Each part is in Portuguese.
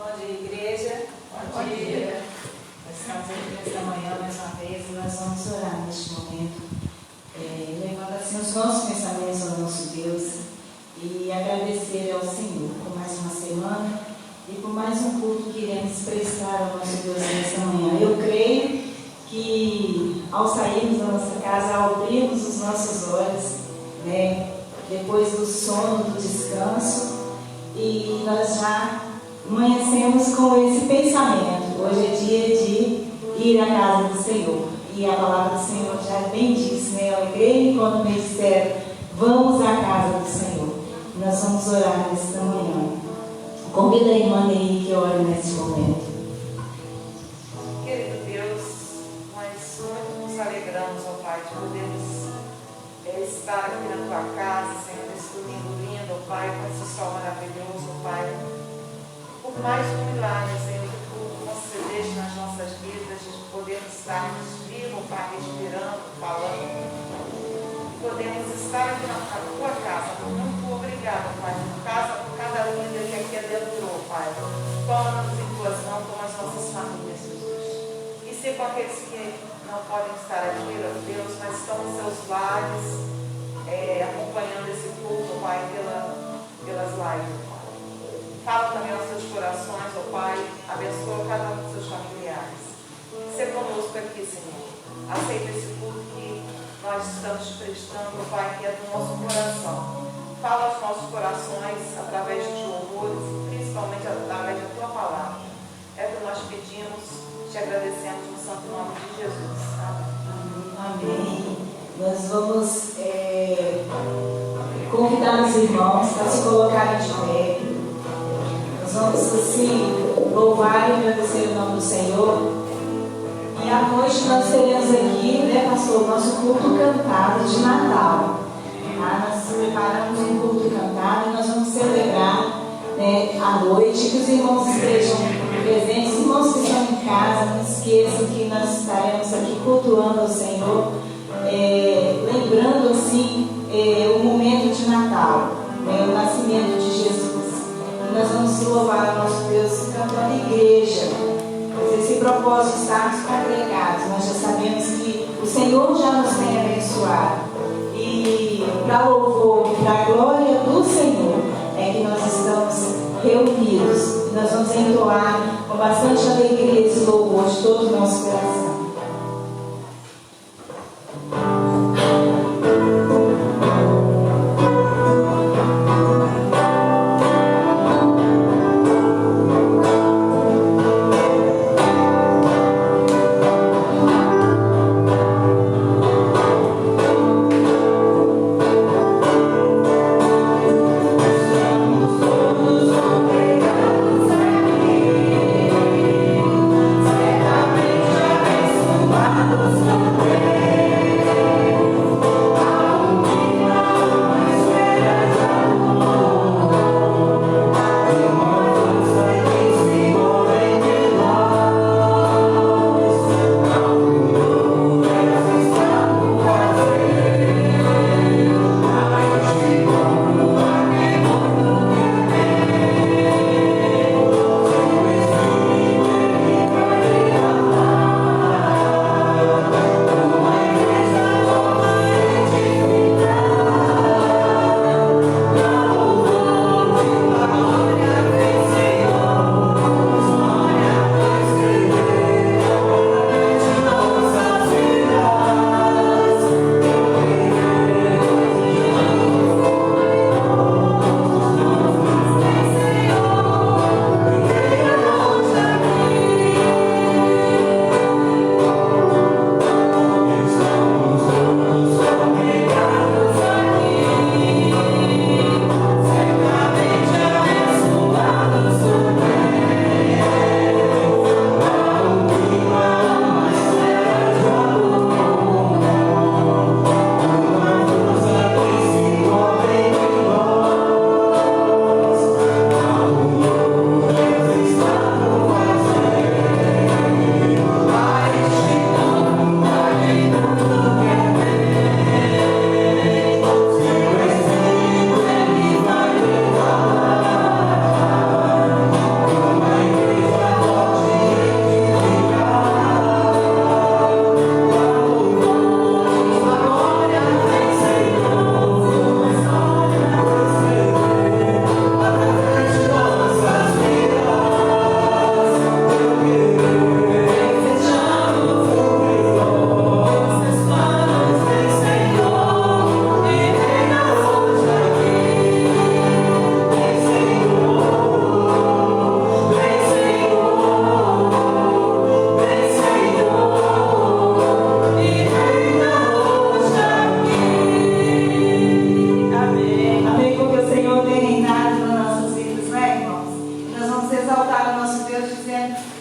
Bom dia, igreja. Bom dia. Nós estamos aqui nesta manhã mais uma vez e nós vamos orar neste momento, levando assim os nossos pensamentos ao nosso Deus e agradecer ao Senhor por mais uma semana e por mais um culto que iremos prestar ao nosso Deus nesta manhã. Eu creio que ao sairmos da nossa casa, ao abrirmos os nossos olhos, depois do sono, do descanso, e nós já amanhecemos com esse pensamento. Hoje é dia de ir à casa do Senhor. E a palavra do Senhor já bem diz, alegrei quando me disseram, vamos à casa do Senhor. Nós vamos orar nesta manhã. Convida a irmã Nery que ore neste momento. Querido Deus, nós muito nos alegramos, ó Pai, de podermos estar aqui na Tua casa, Senhor, nesse domingo lindo, ó Pai, com esse sol maravilhoso, ó Pai. Por mais um milagre, Senhor, que Tu concedeste nas nossas vidas, de podermos estar vivos, Pai, respirando, falando. Podemos estar aqui na Tua casa. Muito obrigado, Pai, por cada vida que aqui adentrou, Pai. Toma-nos em Tuas mãos, toma as nossas famílias, Jesus. E se com aqueles que não podem estar aqui, ó Deus, mas estão nos seus lares, acompanhando esse culto, Pai, pelas lives, Pai. Fala também aos seus corações, ó Pai, abençoa cada um dos seus familiares. Seja conosco aqui, Senhor. Aceita esse culto que nós estamos prestando, ó Pai, que é do nosso coração. Fala aos nossos corações através de louvores, principalmente através da Tua palavra. É o que nós pedimos, te agradecemos no santo nome de Jesus. Amém. Nós vamos convidar os irmãos para se colocarem de pé. Nós vamos assim louvar e agradecer o nome do Senhor. E à noite nós teremos aqui, pastor, nosso culto cantado de Natal. Nós preparamos um culto cantado e nós vamos celebrar à noite. Que os irmãos estejam presentes, os irmãos que estão em casa, não esqueçam que nós estaremos aqui cultuando ao Senhor, lembrando assim o momento de Natal, o nascimento de Jesus. E nós vamos louvar o nosso Deus cantando igreja. Mas esse propósito de estarmos congregados, nós já sabemos que o Senhor já nos tem abençoado. E para louvor, para a glória do Senhor, é que nós estamos reunidos. E nós vamos entoar com bastante alegria esse louvor de todo o nosso coração. Certamente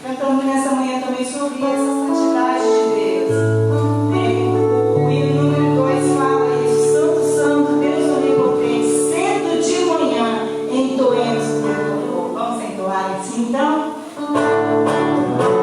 cantamos nessa manhã também sobre essa santidade de Deus. O hino número 2 fala isso: Santo, Santo, Deus onipotente, cedo de manhã entoemos o teu louvor. Vamos entoar assim então? Thank you.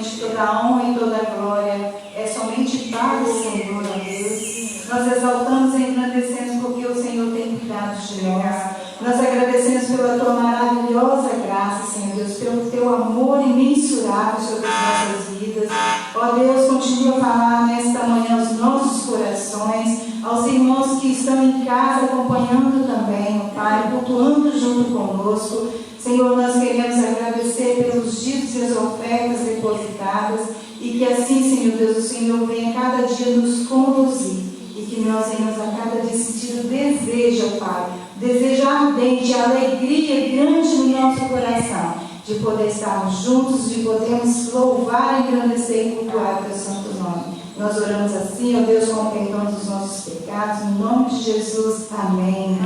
somente toda a honra e toda a glória é somente para o Senhor, ó Deus. Nós exaltamos e engrandecemos porque o Senhor tem cuidado de nós. Nós agradecemos pela tua maravilhosa graça, Senhor Deus, pelo teu amor imensurável sobre as nossas vidas. Ó Deus, continua a falar nesta manhã aos nossos corações, aos irmãos que estão em casa acompanhando também, ó Pai, cultuando junto conosco. Senhor, nós queremos agradecer pelos dízimos e as ofertas depositadas e que assim, Senhor Deus, o Senhor venha cada dia nos conduzir e que nós venhamos a cada dia sentir o desejo, Pai, desejo ardente, alegria grande no nosso coração de poder estarmos juntos, de podermos louvar, engrandecer e cultuar o teu santo nome. Nós oramos assim, ó Deus, com o perdão dos nossos pecados, no nome de Jesus. Amém.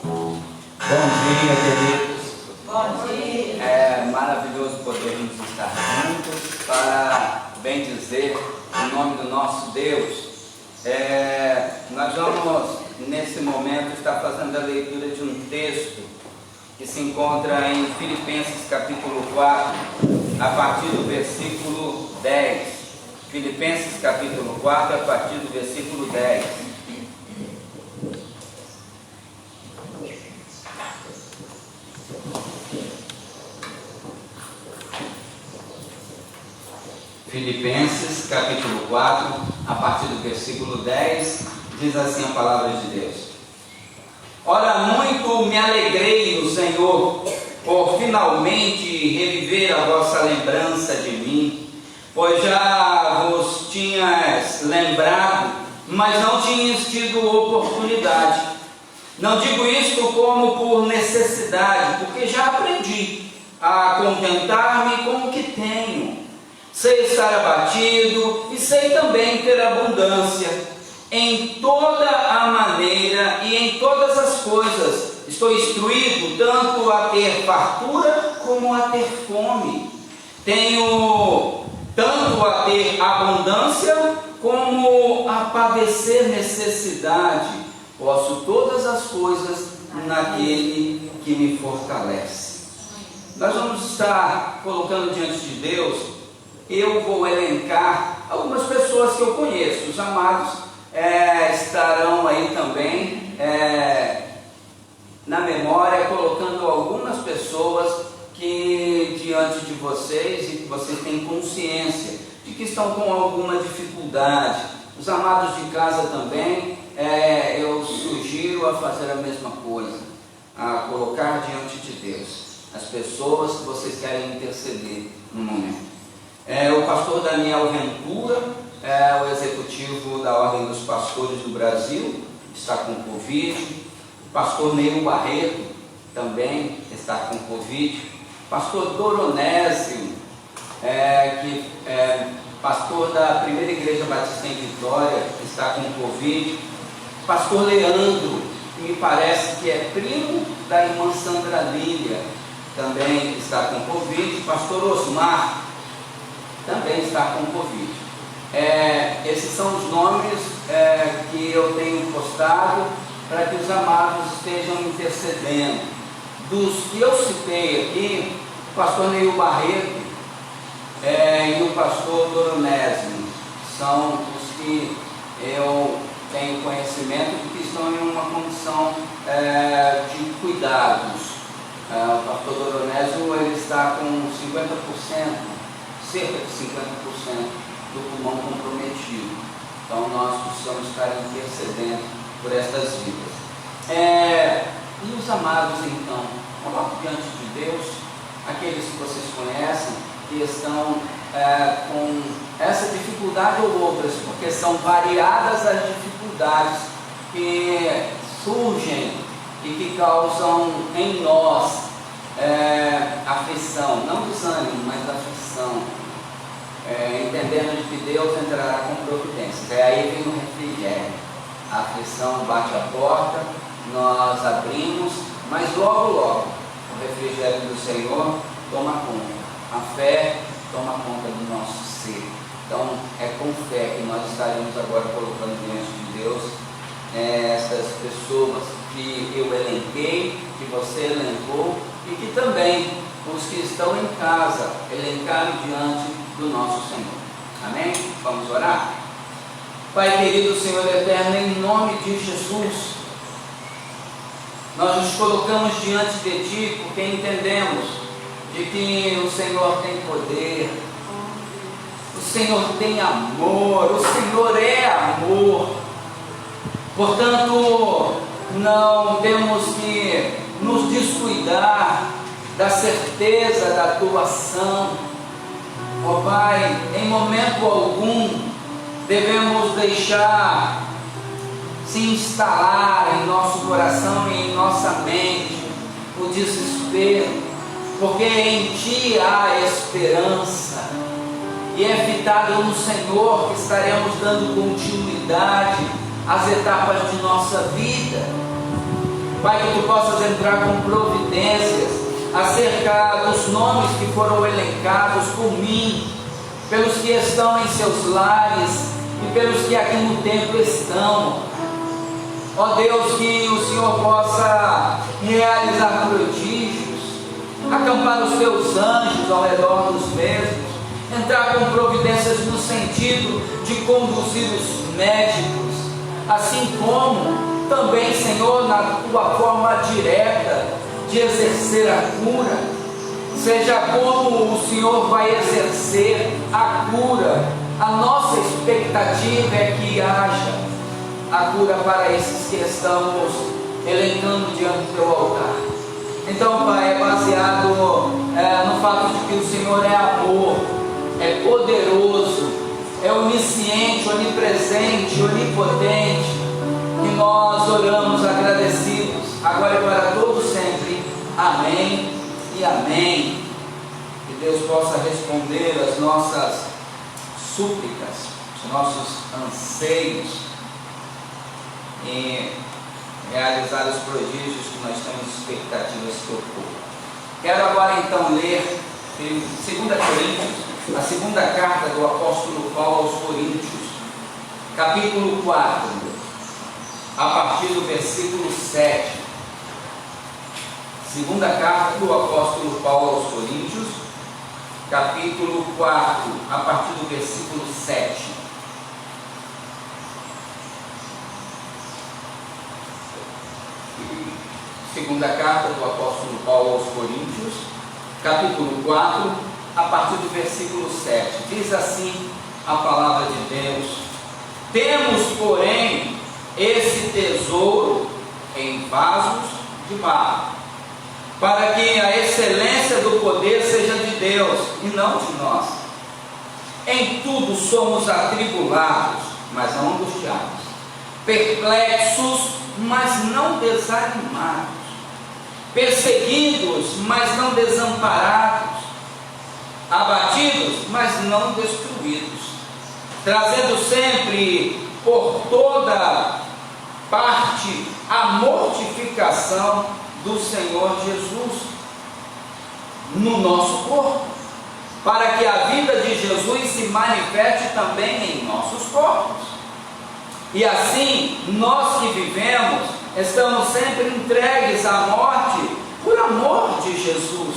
Bom dia, queridos. Bom dia. É maravilhoso podermos estar juntos para bem dizer o nome do nosso Deus. Nós vamos, nesse momento, estar fazendo a leitura de um texto que se encontra em Filipenses capítulo 4, a partir do versículo 10. Filipenses capítulo 4, a partir do versículo 10. Filipenses capítulo 4, a partir do versículo 10, diz assim a palavra de Deus: Ora, muito me alegrei no Senhor, por finalmente reviver a vossa lembrança de mim, pois já vos tinhas lembrado, mas não tinhas tido oportunidade. Não digo isto como por necessidade, porque já aprendi a contentar-me com o que tenho. Sei estar abatido e sei também ter abundância. Em toda a maneira e em todas as coisas estou instruído tanto a ter fartura como a ter fome. Tenho tanto a ter abundância como a padecer necessidade. Posso todas as coisas naquele que me fortalece. Nós vamos estar colocando diante de Deus. Eu vou elencar algumas pessoas que eu conheço. Os amados estarão aí também na memória, colocando algumas pessoas que diante de vocês e que vocês têm consciência de que estão com alguma dificuldade. Os amados de casa também, eu sugiro a fazer a mesma coisa, a colocar diante de Deus as pessoas que vocês querem interceder no momento. O pastor Daniel Ventura, o executivo da Ordem dos Pastores do Brasil, está com Covid. O pastor Neil Barreto também está com Covid. Pastor Doronésio, que é pastor da Primeira Igreja Batista em Vitória, está com Covid. Pastor Leandro, que me parece que é primo da irmã Sandra Lília, também está com Covid. Pastor Osmar também está com Covid. Esses são os nomes que eu tenho postado para que os amados estejam intercedendo. Dos que eu citei aqui, o pastor Neil Barreto e o pastor Doronésio são os que eu tenho conhecimento de que estão em uma condição de cuidados. O pastor Doronésio ele está com 50%, cerca de 50% do pulmão comprometido. Então nós precisamos estar intercedendo por estas vidas. E os amados, então, coloque diante de Deus aqueles que vocês conhecem, que estão com essa dificuldade ou outras, porque são variadas as dificuldades que surgem e que causam em nós aflição, não desânimo, mas aflição, entendendo de que Deus entrará com providências. Aí vem o refrigério. A aflição bate a porta, nós abrimos, mas logo, logo, o refrigério do Senhor toma conta. A fé toma conta do nosso ser. Então, é com fé que nós estaremos agora colocando diante de Deus essas pessoas que eu elenquei, que você elencou, e que também os que estão em casa elencarem diante do nosso Senhor. Amém? Vamos orar? Pai querido, Senhor eterno, em nome de Jesus, nós nos colocamos diante de Ti porque entendemos de que o Senhor tem poder, o Senhor tem amor, o Senhor é amor. Portanto, não temos que nos descuidar da certeza da Tua ação. Ó Pai, em momento algum devemos deixar se instalar em nosso coração e em nossa mente o desespero, porque em Ti há esperança, e é fitado no Senhor que estaremos dando continuidade às etapas de nossa vida. Pai, que Tu possas entrar com providências acerca dos nomes que foram elencados por mim, pelos que estão em seus lares e pelos que aqui no templo estão. Ó Deus, que o Senhor possa realizar prodígios, acampar os Teus anjos ao redor dos mesmos, entrar com providências no sentido de conduzir os médicos, assim como também, Senhor, na Tua forma direta de exercer a cura, seja como o Senhor vai exercer a cura. A nossa expectativa é que haja a cura para esses que estamos elencando diante do Teu altar. Então, Pai, é baseado no fato de que o Senhor é amor, é poderoso, é onisciente, onipresente, onipotente, que nós oramos agradecidos, agora e para todos sempre. Amém e amém. Que Deus possa responder às nossas súplicas, os nossos anseios, e realizar os prodígios que nós temos expectativas que ocorram. Quero agora então ler 2 Coríntios, a segunda carta do apóstolo Paulo aos Coríntios, capítulo 4, a partir do versículo 7. Segunda carta do apóstolo Paulo aos Coríntios, capítulo 4, a partir do versículo 7. Segunda carta do apóstolo Paulo aos Coríntios, capítulo 4, a partir do versículo 7. Diz assim a palavra de Deus: temos, porém, esse tesouro em vasos de barro, para que a excelência do poder seja de Deus e não de nós. Em tudo somos atribulados, mas não angustiados, perplexos, mas não desanimados, perseguidos, mas não desamparados, abatidos, mas não destruídos, trazendo sempre por toda parte a mortificação do Senhor Jesus no nosso corpo, para que a vida de Jesus se manifeste também em nossos corpos. E assim, nós que vivemos, estamos sempre entregues à morte por amor de Jesus,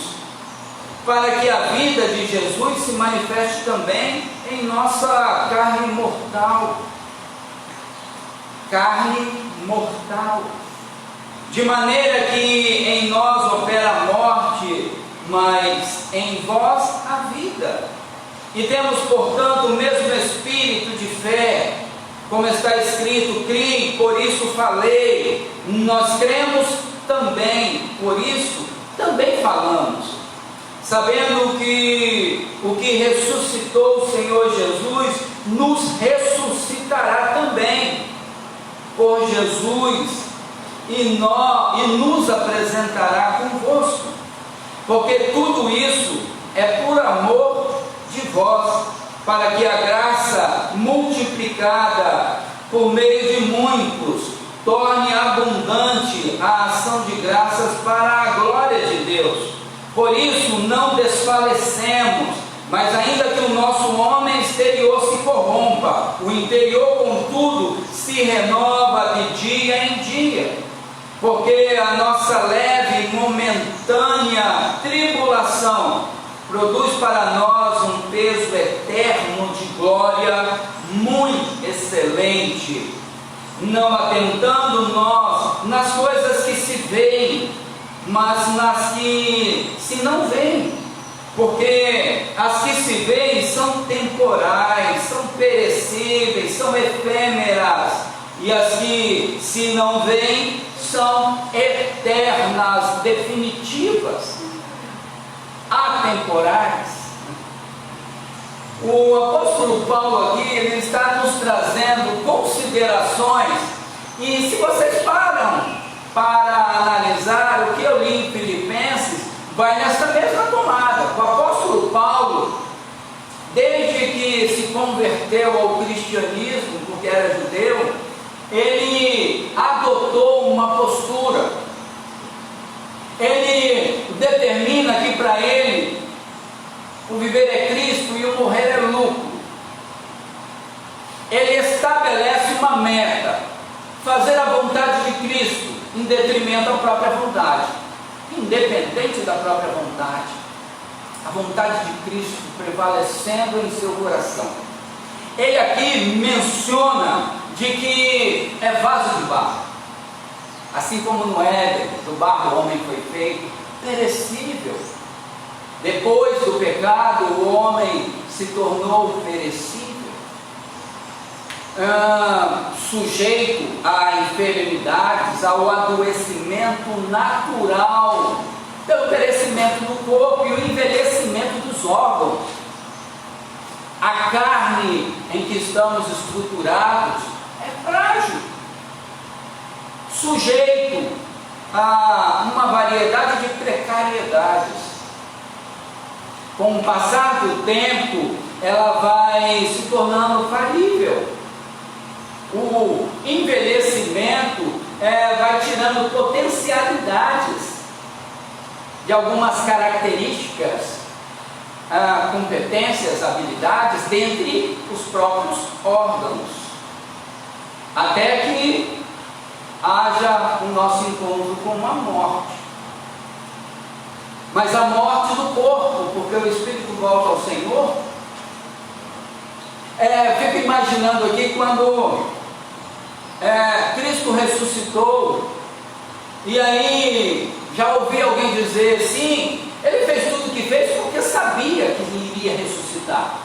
para que a vida de Jesus se manifeste também em nossa carne mortal. Carne mortal. De maneira que em nós opera a morte, mas em vós a vida. E temos, portanto, o mesmo espírito de fé, como está escrito: criei, por isso falei. Nós cremos também, por isso também falamos, sabendo que o que ressuscitou o Senhor Jesus nos ressuscitará também por Jesus e nos apresentará convosco, porque tudo isso é por amor de vós, para que a graça multiplicada por meio de muitos torne abundante a ação de graças para a glória de Deus. Por isso não desfalecemos, mas ainda que o nosso homem exterior se corrompa, o interior, contudo, se renova de dia em dia. porque a nossa leve e momentânea tribulação produz para nós um peso eterno de glória muito excelente, não atentando nós nas coisas que se veem, mas nas que se não veem, porque as que se veem são temporais, são perecíveis, são efêmeras, e as que se não veem são eternas, definitivas, atemporais. O apóstolo Paulo aqui, ele está nos trazendo considerações, e se vocês param para analisar o que eu li em Filipenses, vai nessa mesma tomada. O apóstolo Paulo, desde que se converteu ao cristianismo, porque era judeu, ele adotou uma postura. Ele determina que para ele o viver é Cristo e o morrer é lucro. Ele estabelece uma meta: fazer a vontade de Cristo em detrimento da própria vontade, independente da própria vontade, a vontade de Cristo prevalecendo em seu coração. Ele aqui menciona de que é vaso de barro, assim como no Éden, do barro o homem foi feito, perecível. Depois do pecado, o homem se tornou perecível, sujeito a enfermidades, ao adoecimento natural, pelo perecimento do corpo e o envelhecimento dos órgãos. A carne em que estamos estruturados é frágil, sujeito a uma variedade de precariedades. Com o passar do tempo, ela vai se tornando falível. O envelhecimento vai tirando potencialidades de algumas características, competências, habilidades, dentre os próprios órgãos, até que haja o nosso encontro com a morte. Mas a morte do corpo, porque o espírito volta ao Senhor. Fico imaginando aqui quando Cristo ressuscitou, e aí já ouvi alguém dizer: sim, ele fez tudo o que fez porque sabia que ele iria ressuscitar.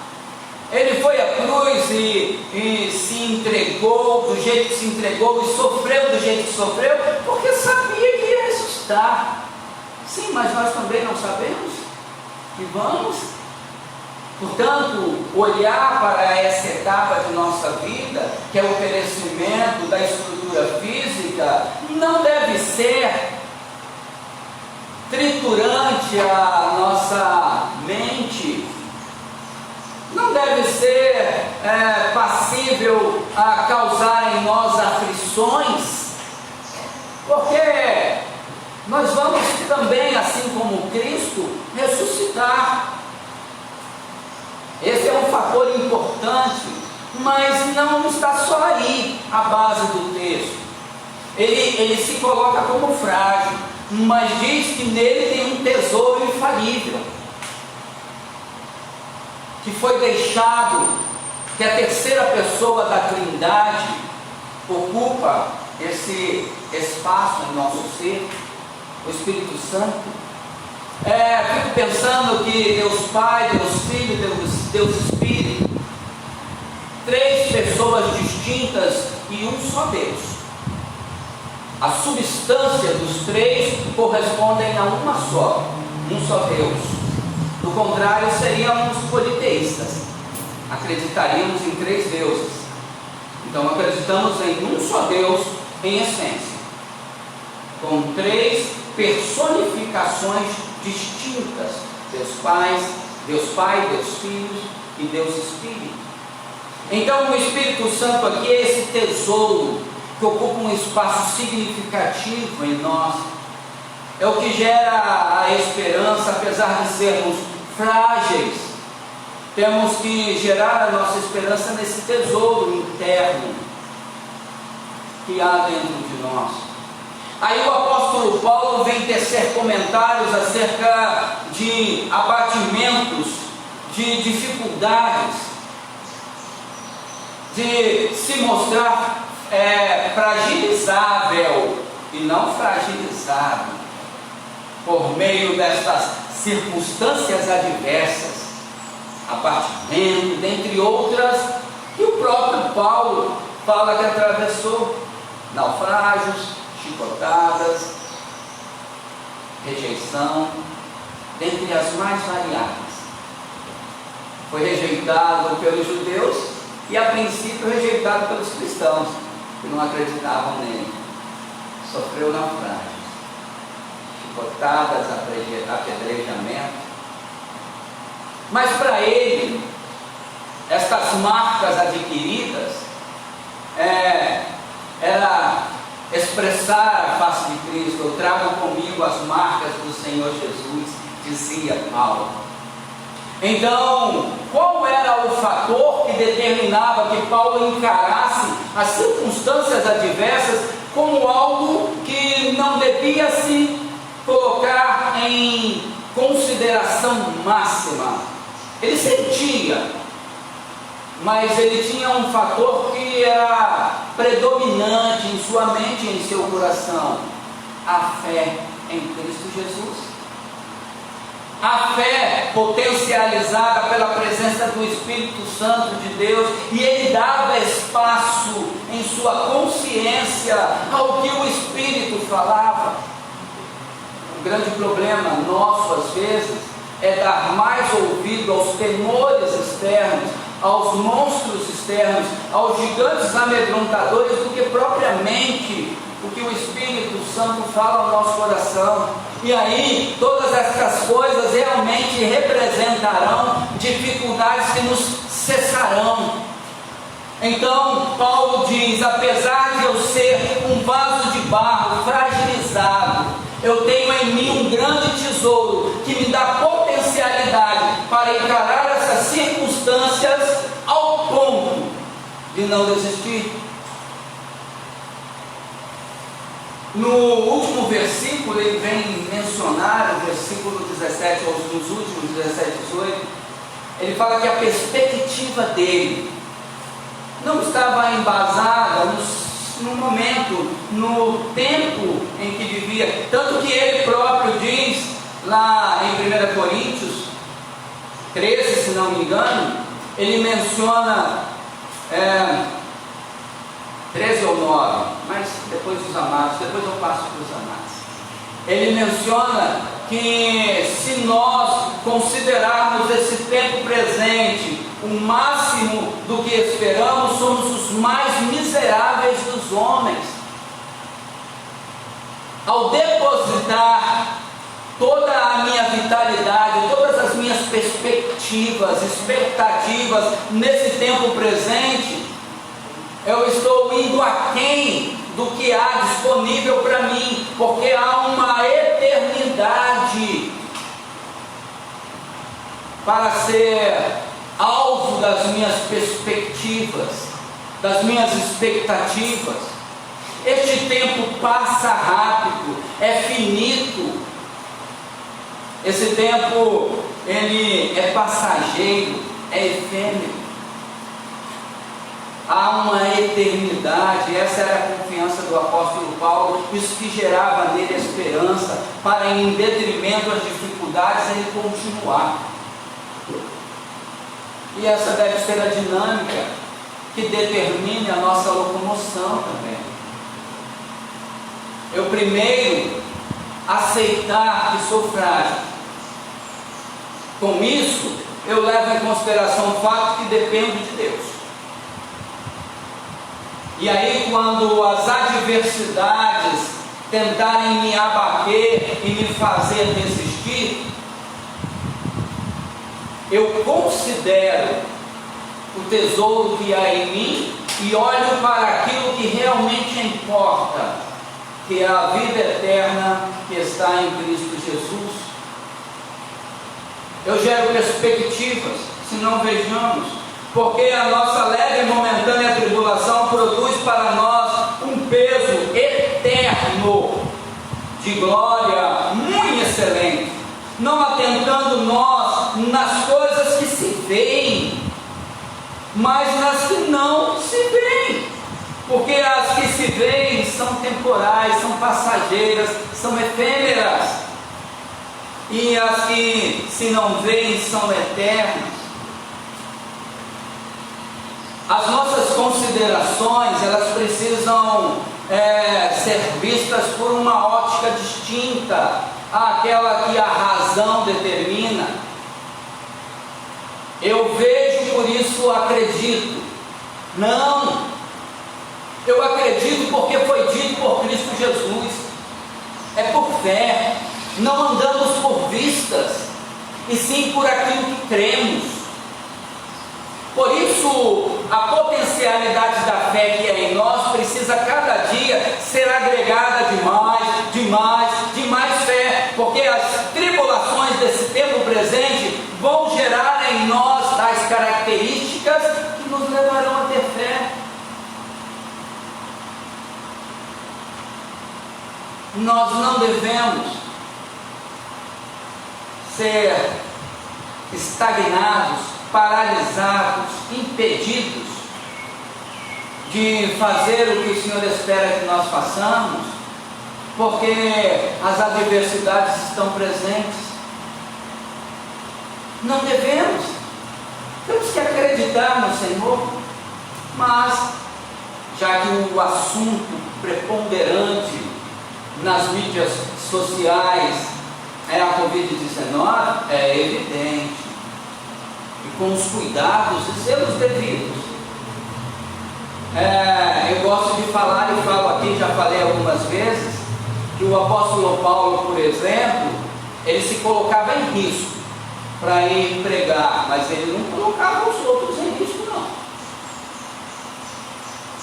Ele foi à cruz e se entregou do jeito que se entregou, e sofreu do jeito que sofreu, porque sabia que ia ressuscitar. Sim, mas nós também não sabemos que vamos. Portanto, olhar para essa etapa de nossa vida, que é o perecimento da estrutura física, não deve ser triturante a nossa mente, não deve ser passível a causar em nós aflições, porque nós vamos também, assim como Cristo, ressuscitar. Esse é um fator importante, mas não está só aí a base do texto. Ele se coloca como frágil, mas diz que nele tem um tesouro infalível, que foi deixado, que a terceira pessoa da Trindade ocupa esse espaço em nosso ser, o Espírito Santo. Fico pensando que Deus Pai, Deus Filho, Deus Espírito, três pessoas distintas e um só Deus. A substância dos três correspondem a uma só, um só Deus. Do contrário, seríamos politeístas, acreditaríamos em três deuses. Então acreditamos em um só Deus em essência, com três personificações distintas: Deus Pai, Deus Filho e Deus Espírito. Então o Espírito Santo aqui é esse tesouro que ocupa um espaço significativo em nós, é o que gera a esperança. Apesar de sermos frágeis, temos que gerar a nossa esperança nesse tesouro interno que há dentro de nós. Aí o apóstolo Paulo vem tecer comentários acerca de abatimentos, de dificuldades, de se mostrar fragilizável e não fragilizado por meio destas circunstâncias adversas, abatimento, dentre outras, que o próprio Paulo fala que atravessou: naufrágios, chicotadas, rejeição, dentre as mais variadas. Foi rejeitado pelos judeus e a princípio rejeitado pelos cristãos, que não acreditavam nele. Sofreu naufrágios, chicotadas, apedrejamento. Mas para ele, estas marcas adquiridas era expressar a face de Cristo. Eu trago comigo as marcas do Senhor Jesus, dizia Paulo. Então, qual era o fator que determinava que Paulo encarasse as circunstâncias adversas como algo que não devia se colocar em consideração máxima? Ele sentia, mas ele tinha um fator que era predominante em sua mente e em seu coração: a fé em Cristo Jesus. A fé potencializada pela presença do Espírito Santo de Deus, e ele dava espaço em sua consciência ao que o Espírito falava. O grande problema nosso, às vezes, é dar mais ouvido aos temores externos, aos monstros externos, aos gigantes amedrontadores, do que propriamente o que o Espírito Santo fala ao nosso coração. E aí, todas estas coisas realmente representarão dificuldades que nos cessarão. Então, Paulo diz: apesar de eu ser um vaso de barro fragilizado, eu tenho em mim um grande tesouro que me dá potencialidade para encarar essas circunstâncias ao ponto de não desistir. No último versículo, ele vem mencionar, o versículo 17, nos últimos 17 e 18, ele fala que a perspectiva dele não estava embasada no momento, no tempo em que vivia. Tanto que ele próprio diz, lá em 1 Coríntios 13, se não me engano, ele menciona 13 ou 9, mas depois dos amados, depois eu passo para os amados. Ele menciona que se nós considerarmos esse tempo presente o máximo do que esperamos, somos os mais miseráveis dos homens. Ao depositar toda a minha vitalidade, todas as minhas perspectivas, expectativas nesse tempo presente, eu estou indo aquém do que há disponível para mim, porque há uma eternidade para ser alvo das minhas perspectivas, das minhas expectativas. Este tempo passa rápido, é finito. Esse tempo, ele é passageiro, é efêmero. Há uma eternidade. Essa era a confiança do apóstolo Paulo, isso que gerava nele esperança, para, em detrimento das dificuldades, ele continuar. E essa deve ser a dinâmica que determine a nossa locomoção também. Eu primeiro aceitar que sou frágil. Com isso, eu levo em consideração o fato que dependo de Deus. E aí, quando as adversidades tentarem me abater e me fazer desistir, eu considero o tesouro que há em mim e olho para aquilo que realmente importa, que é a vida eterna que está em Cristo Jesus. Eu gero perspectivas, se não vejamos, porque a nossa leve e momentânea tribulação produz para nós um peso eterno de glória muito excelente, não atentando nós nas coisas que se veem, mas nas que não se veem, porque as que se veem são temporais, são passageiras, são efêmeras, e as que se não veem são eternas. As nossas considerações, elas precisam ser vistas por uma ótica distinta àquela que a razão determina. Eu vejo, por isso acredito. Não, eu acredito porque foi dito por Cristo Jesus. É por fé. Não andamos por vistas, e sim por aquilo que cremos. Por isso, a potencialidade da fé que é em nós precisa cada dia ser agregada de mais fé, porque as tribulações desse tempo presente vão gerar em nós tais características que nos levarão a ter fé. Nós não devemos ser estagnados, paralisados, impedidos de fazer o que o Senhor espera que nós façamos, porque as adversidades estão presentes. Não devemos, temos que acreditar no Senhor, mas já que o assunto preponderante nas mídias sociais é a Covid-19, é evidente, e com os cuidados e zelos devidos. Eu gosto de falar, e falo aqui, já falei algumas vezes, que o apóstolo Paulo, por exemplo, ele se colocava em risco para ir pregar, mas ele não colocava os outros em risco, não.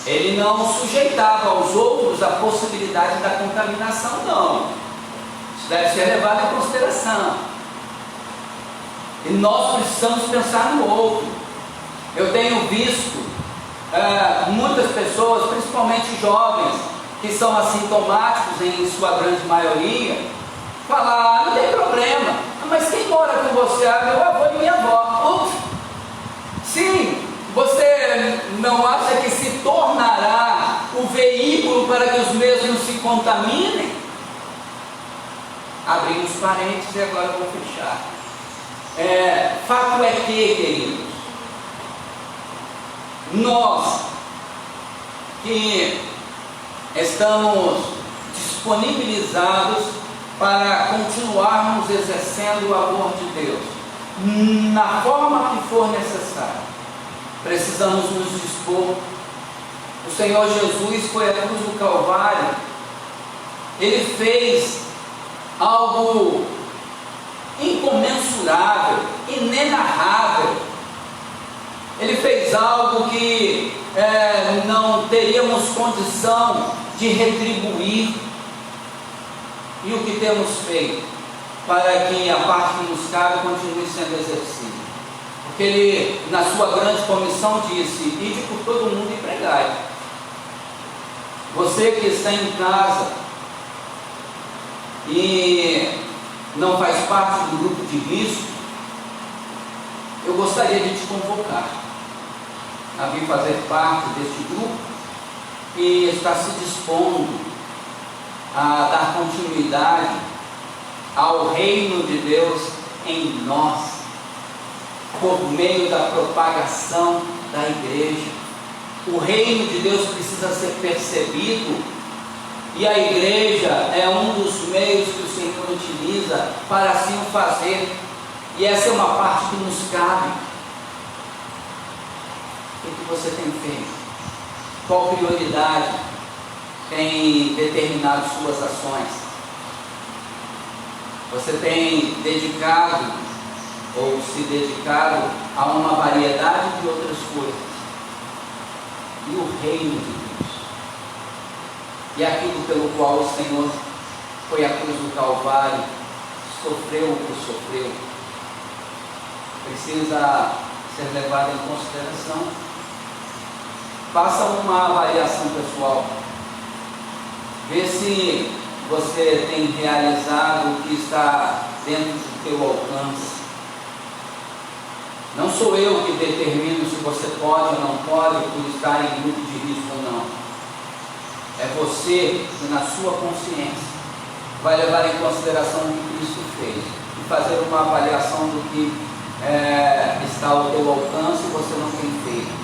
Ele não sujeitava aos outros a possibilidade da contaminação, não. Isso deve ser levado em consideração. E nós precisamos pensar no outro. Eu tenho visto muitas pessoas, principalmente jovens, que são assintomáticos em sua grande maioria, falar: não tem problema, mas quem mora com você? Meu avô e minha avó. Sim, você não acha que se tornará o veículo para que os mesmos se contaminem? Abri os parênteses e agora vou fechar. Fato é que, queridos, nós que estamos disponibilizados para continuarmos exercendo o amor de Deus, na forma que for necessário, precisamos nos dispor. O Senhor Jesus foi à cruz do Calvário, Ele fez algo incomensurável, inenarrável. Ele fez algo que não teríamos condição de retribuir. E o que temos feito para que a parte que nos cabe continue sendo exercida? Porque Ele, na sua grande comissão, disse: ide por todo mundo e pregai. Você que está em casa e não faz parte do grupo de risco, eu gostaria de te convocar a vir fazer parte deste grupo e estar se dispondo a dar continuidade ao reino de Deus em nós, por meio da propagação da igreja. O reino de Deus precisa ser percebido, e a igreja é um dos meios que o Senhor utiliza para assim o fazer, e essa é uma parte que nos cabe. O que você tem feito? Qual prioridade tem determinado suas ações? Você tem dedicado ou se dedicado a uma variedade de outras coisas? E o reino de Deus? E aquilo pelo qual o Senhor foi à cruz do Calvário, sofreu o que sofreu, precisa ser levado em consideração. Faça uma avaliação pessoal. Vê se você tem realizado o que está dentro do teu alcance. Não sou eu que determino se você pode ou não pode por estar em grupo de risco ou não. É você que, na sua consciência, vai levar em consideração o que Cristo fez e fazer uma avaliação do que está ao teu alcance e você não tem feito.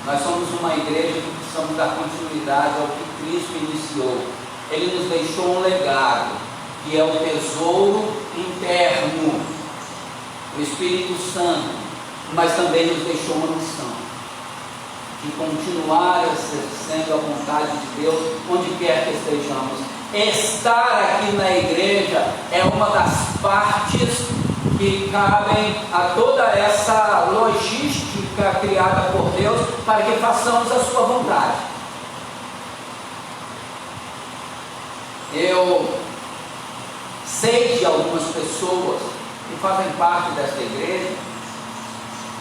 Nós somos uma igreja que precisamos dar continuidade ao que Cristo iniciou. Ele nos deixou um legado, que é o tesouro interno, o Espírito Santo, mas também nos deixou uma missão, de continuar exercendo a vontade de Deus, onde quer que estejamos. Estar aqui na igreja é uma das partes que cabem a toda essa logística criada por Deus para que façamos a sua vontade. Eu sei de algumas pessoas que fazem parte desta igreja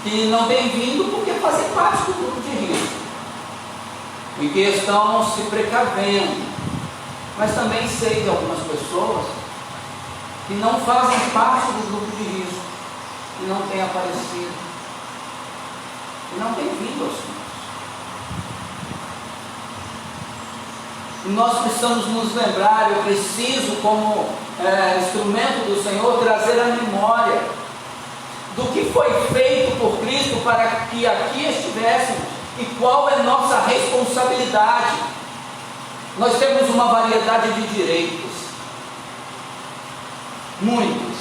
que não têm vindo porque fazem parte do grupo de risco e que estão se precavendo, mas também sei de algumas pessoas que não fazem parte do grupo de risco e não têm aparecido e não têm vindo aos cultos. E nós precisamos nos lembrar, eu preciso, como instrumento do Senhor, trazer a memória do que foi feito por Cristo para que aqui estivéssemos e qual é nossa responsabilidade. Nós temos uma variedade de direitos, muitos,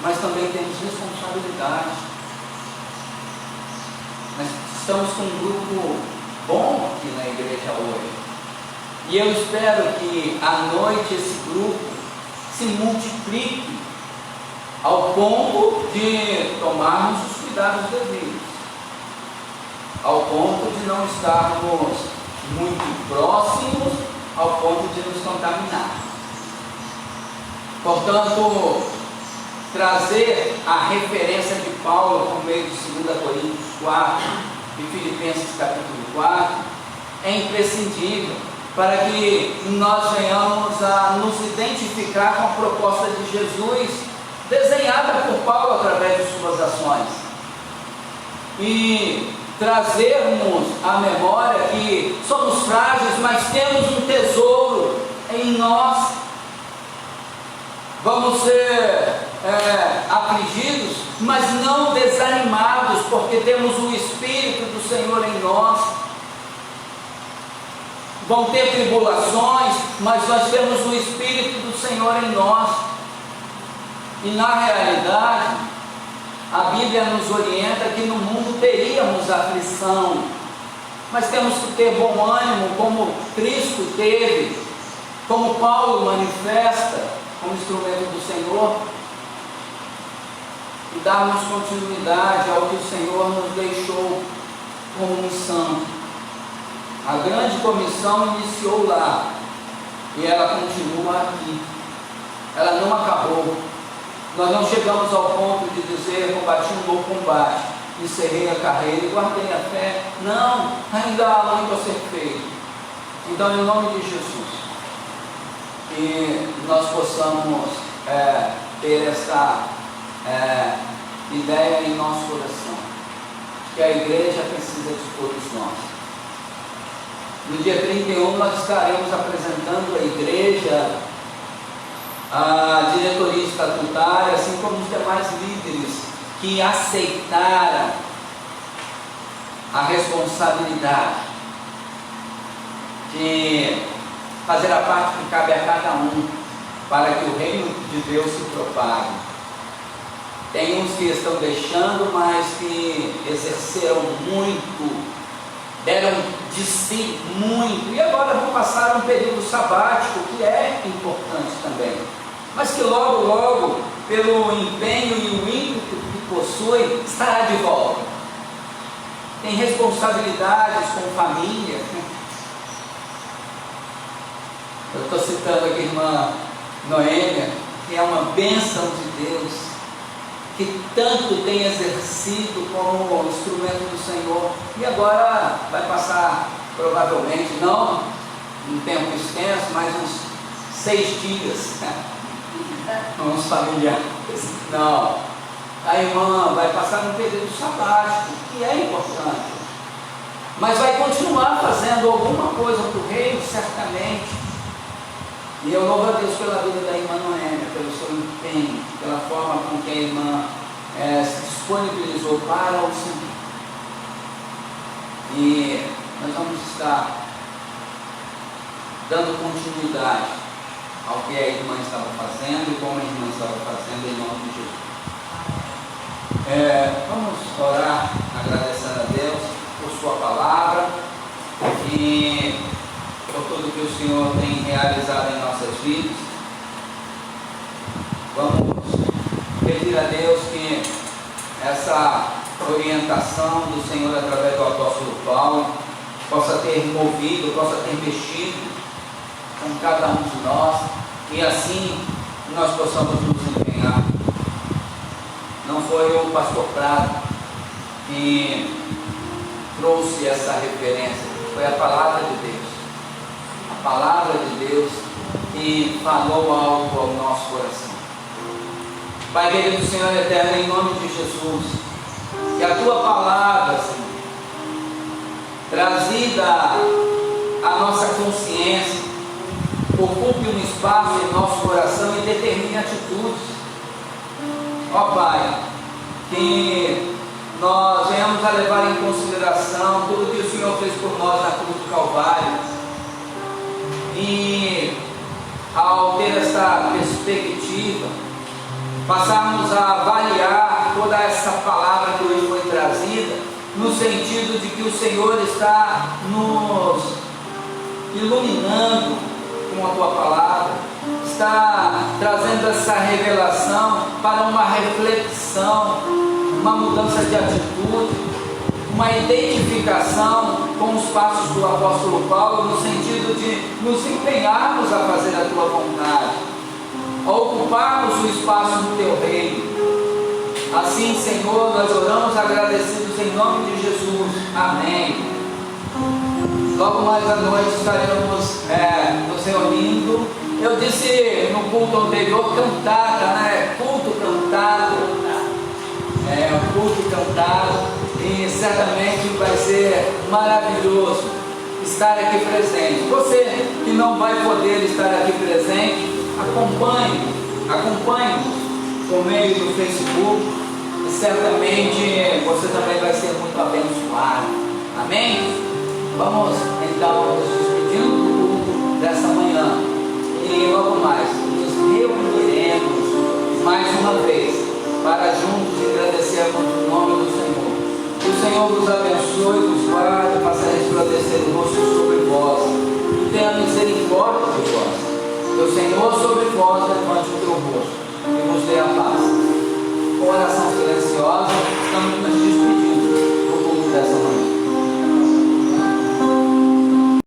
mas também temos responsabilidade. Nós estamos com um grupo bom aqui na igreja hoje. E eu espero que à noite esse grupo se multiplique ao ponto de tomarmos os cuidados devidos, ao ponto de não estarmos muito próximos, ao ponto de nos contaminar. Portanto, trazer a referência de Paulo por meio de 2 Coríntios 4 e Filipenses capítulo 4 é imprescindível, para que nós venhamos a nos identificar com a proposta de Jesus, desenhada por Paulo através de suas ações, e trazermos à memória que somos frágeis, mas temos um tesouro em nós. Vamos ser afligidos, mas não desanimados, porque temos o Espírito do Senhor em nós. Vão ter tribulações, mas nós temos o Espírito do Senhor em nós. E na realidade, a Bíblia nos orienta que no mundo teríamos aflição, mas temos que ter bom ânimo, como Cristo teve, como Paulo manifesta como instrumento do Senhor, e darmos continuidade ao que o Senhor nos deixou como missão. A grande comissão iniciou lá e ela continua aqui. Ela não acabou. Nós não chegamos ao ponto de dizer: combati um bom combate, encerrei a carreira e guardei a fé. Não, ainda há muito a ser feito. Então, em nome de Jesus, que nós possamos ter essa ideia em nosso coração, que a igreja precisa de todos nós. No dia 31 nós estaremos apresentando a igreja, a diretoria estatutária, assim como os demais líderes que aceitaram a responsabilidade de fazer a parte que cabe a cada um, para que o reino de Deus se propague. Tem uns que estão deixando, mas que exerceram muito, deram de si muito, e agora vão passar um período sabático, que é importante também, mas que logo, logo, pelo empenho e o ímpeto que possui, estará de volta. Tem responsabilidades com família. Eu estou citando aqui a irmã Noêmia, que é uma bênção de Deus, que tanto tem exercido como instrumento do Senhor, e agora vai passar, provavelmente, não um tempo extenso, mais uns 6 dias, com os familiares. Não, a irmã vai passar um período sabático, que é importante, mas vai continuar fazendo alguma coisa para o reino, certamente. E eu louvo a Deus pela vida da irmã Noêmia, pelo seu empenho, pela forma com que a irmã se disponibilizou para o Senhor. E nós vamos estar dando continuidade ao que a irmã estava fazendo e como a irmã estava fazendo, em nome de Jesus. Vamos orar agradecendo a Deus por sua palavra e por tudo que o Senhor tem realizado em nossas vidas. Vamos pedir a Deus que essa orientação do Senhor através do apóstolo Paulo possa ter movido, possa ter mexido com cada um de nós, e assim nós possamos nos empenhar. Não foi o pastor Prado que trouxe essa referência, foi a palavra de Deus. A palavra de Deus que falou algo ao nosso coração. Pai querido, Senhor eterno, em nome de Jesus, que a Tua palavra, Senhor, trazida à nossa consciência, ocupe um espaço em nosso coração e determine atitudes. Ó Pai, que nós venhamos a levar em consideração tudo que o Senhor fez por nós na cruz do Calvário, e ao ter esta perspectiva, passarmos a avaliar toda essa palavra que hoje foi trazida, no sentido de que o Senhor está nos iluminando com a Tua palavra, está trazendo essa revelação para uma reflexão, uma mudança de atitude, uma identificação com os passos do apóstolo Paulo, no sentido de nos empenharmos a fazer a Tua vontade, a ocuparmos o espaço no Teu reino. Assim, Senhor, nós oramos agradecidos em nome de Jesus. Amém. Logo mais à noite estaremos nos reunindo. Eu disse no culto anterior cantata, né? Culto cantado. Culto cantado. E certamente vai ser maravilhoso estar aqui presente. Você que não vai poder estar aqui presente, acompanhe-nos por meio do Facebook. E certamente você também vai ser muito abençoado. Amém? Vamos então nos despedindo do culto dessa manhã. E logo mais nos reuniremos mais uma vez para juntos agradecermos o nome do Senhor. Que o Senhor vos abençoe, vos guarde, faça resplandecer o rosto sobre vós e tenha misericórdia de vós. Que o Senhor sobre vós levante o teu rosto e vos dê a paz. Com oração silenciosa, estamos